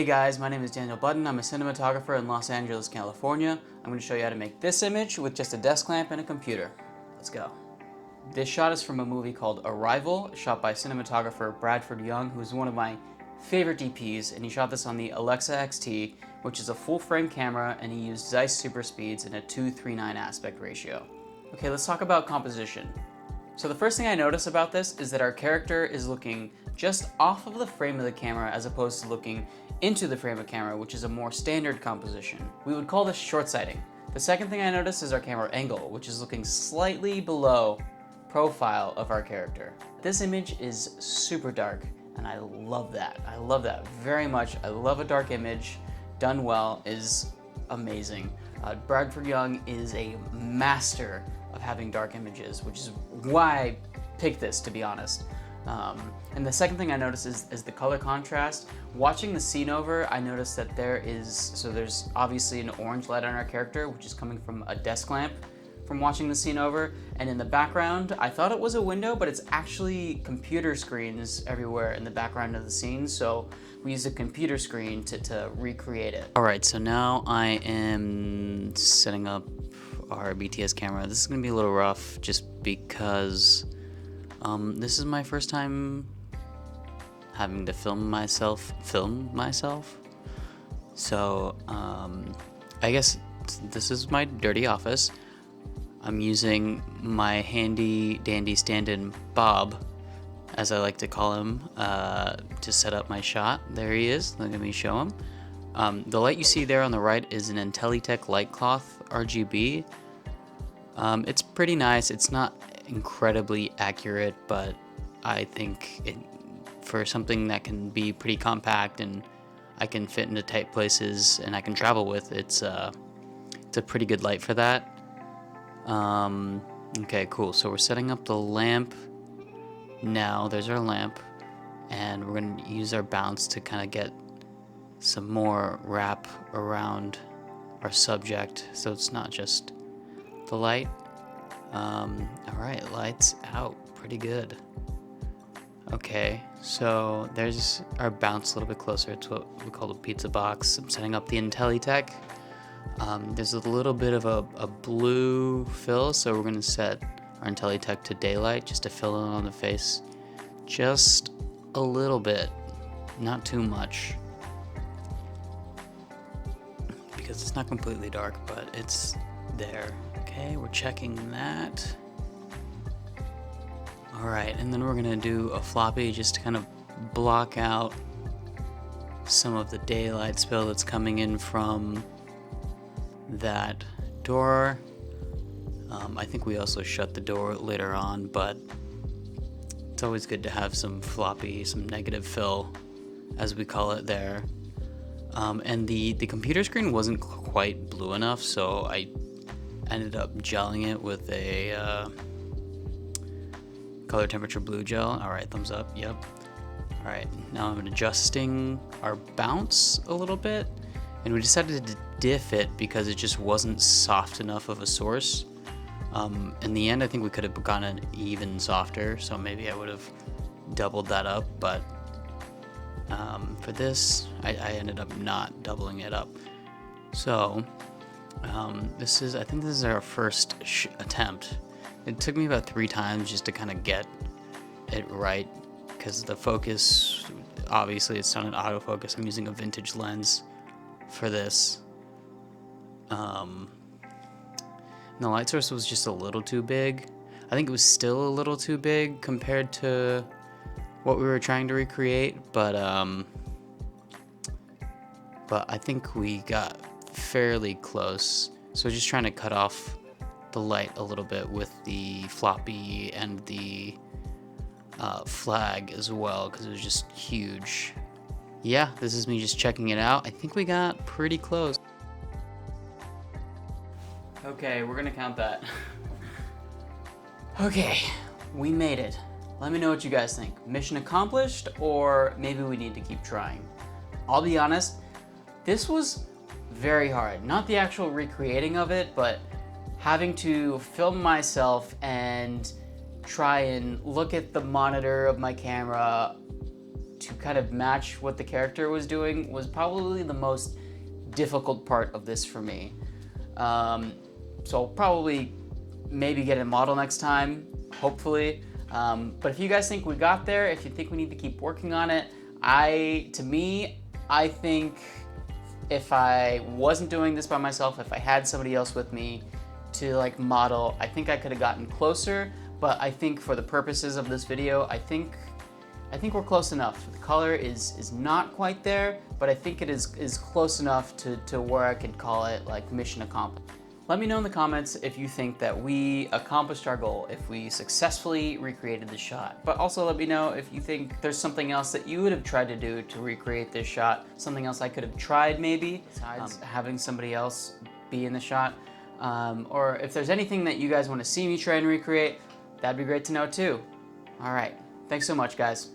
Hey guys, my name is Daniel Button. I'm a cinematographer in Los Angeles, California. I'm going to show you how to make this image with just a desk lamp and a computer. Let's go. This shot is from a movie called Arrival, shot by cinematographer Bradford Young, who's one of my favorite DPs, and he shot this on the Alexa XT, which is a full-frame camera, and he used Zeiss super speeds in a 2:3:9 aspect ratio. Okay, let's talk about composition. So the first thing I notice about this is that our character is looking just off of the frame of the camera as opposed to looking into the frame of camera, which is a more standard composition. We would call this short-sighting. The second thing I notice is our camera angle, which is looking slightly below profile of our character. This image is super dark, and I love that. I love that very much. I love a dark image. Done well is amazing. Bradford Young is a master of having dark images, which is why I picked this, to be honest. And the second thing I noticed is the color contrast. Watching the scene over, I noticed that there's obviously an orange light on our character, which is coming from a desk lamp from watching the scene over. And in the background, I thought it was a window, but it's actually computer screens everywhere in the background of the scene. So we used a computer screen to recreate it. All right, so now I am setting up our BTS camera. This is gonna be a little rough just because this is my first time having to film myself. So I guess this is my dirty office. I'm using my handy dandy stand-in Bob, as I like to call him, to set up my shot. There he is. Let me show him. The light you see there on the right is an Intelitech light cloth RGB. It's pretty nice. It's not incredibly accurate, but I think for something that can be pretty compact and I can fit into tight places and I can travel with, it's a pretty good light for that. Okay, cool. So we're setting up the lamp now. There's our lamp, and we're going to use our bounce to kind of get some more wrap around our subject so it's not just the light. Alright, lights out. Pretty good. Okay, so there's our bounce a little bit closer to what we call the pizza box. I'm setting up the Intelitech. There's a little bit of a blue fill, so we're going to set our Intelitech to daylight just to fill in on the face. Just a little bit, not too much. Because it's not completely dark, but it's there. Okay, we're checking that. Alright, and then we're gonna do a floppy just to kind of block out some of the daylight spill that's coming in from that door. I think we also shut the door later on, but it's always good to have some floppy, some negative fill, as we call it there. And the computer screen wasn't quite blue enough, so I ended up gelling it with a color temperature blue gel. Alright, thumbs up, yep. Alright, now I'm adjusting our bounce a little bit, and we decided to diff it because it just wasn't soft enough of a source. In the end, I think we could have gone an even softer, so maybe I would have doubled that up, but for this, I ended up not doubling it up. So I think this is our first attempt. It took me about 3 times just to kind of get it right, because the focus, obviously it's not an autofocus. I'm using a vintage lens for this. The light source was just a little too big. I think it was still a little too big compared to what we were trying to recreate, but I think we got fairly close. So just trying to cut off the light a little bit with the floppy and the flag as well, because it was just huge. Yeah, this is me just checking it out. I think we got pretty close. Okay, we're gonna count that. Okay, we made it. Let me know what you guys think. Mission accomplished, or maybe we need to keep trying. I'll be honest, this was very hard. Not the actual recreating of it, but having to film myself and try and look at the monitor of my camera to kind of match what the character was doing was probably the most difficult part of this for me. So I'll probably maybe get a model next time, hopefully. But if you guys think we got there, if you think we need to keep working on it, I think if I wasn't doing this by myself, if I had somebody else with me to like model, I think I could have gotten closer. But I think for the purposes of this video, I think we're close enough. The color is not quite there, but I think it is close enough to where I could call it like mission accomplished. Let me know in the comments if you think that we accomplished our goal, if we successfully recreated the shot. But also let me know if you think there's something else that you would have tried to do to recreate this shot, something else I could have tried maybe, besides having somebody else be in the shot. Or if there's anything that you guys want to see me try and recreate, that'd be great to know too. All right, thanks so much, guys.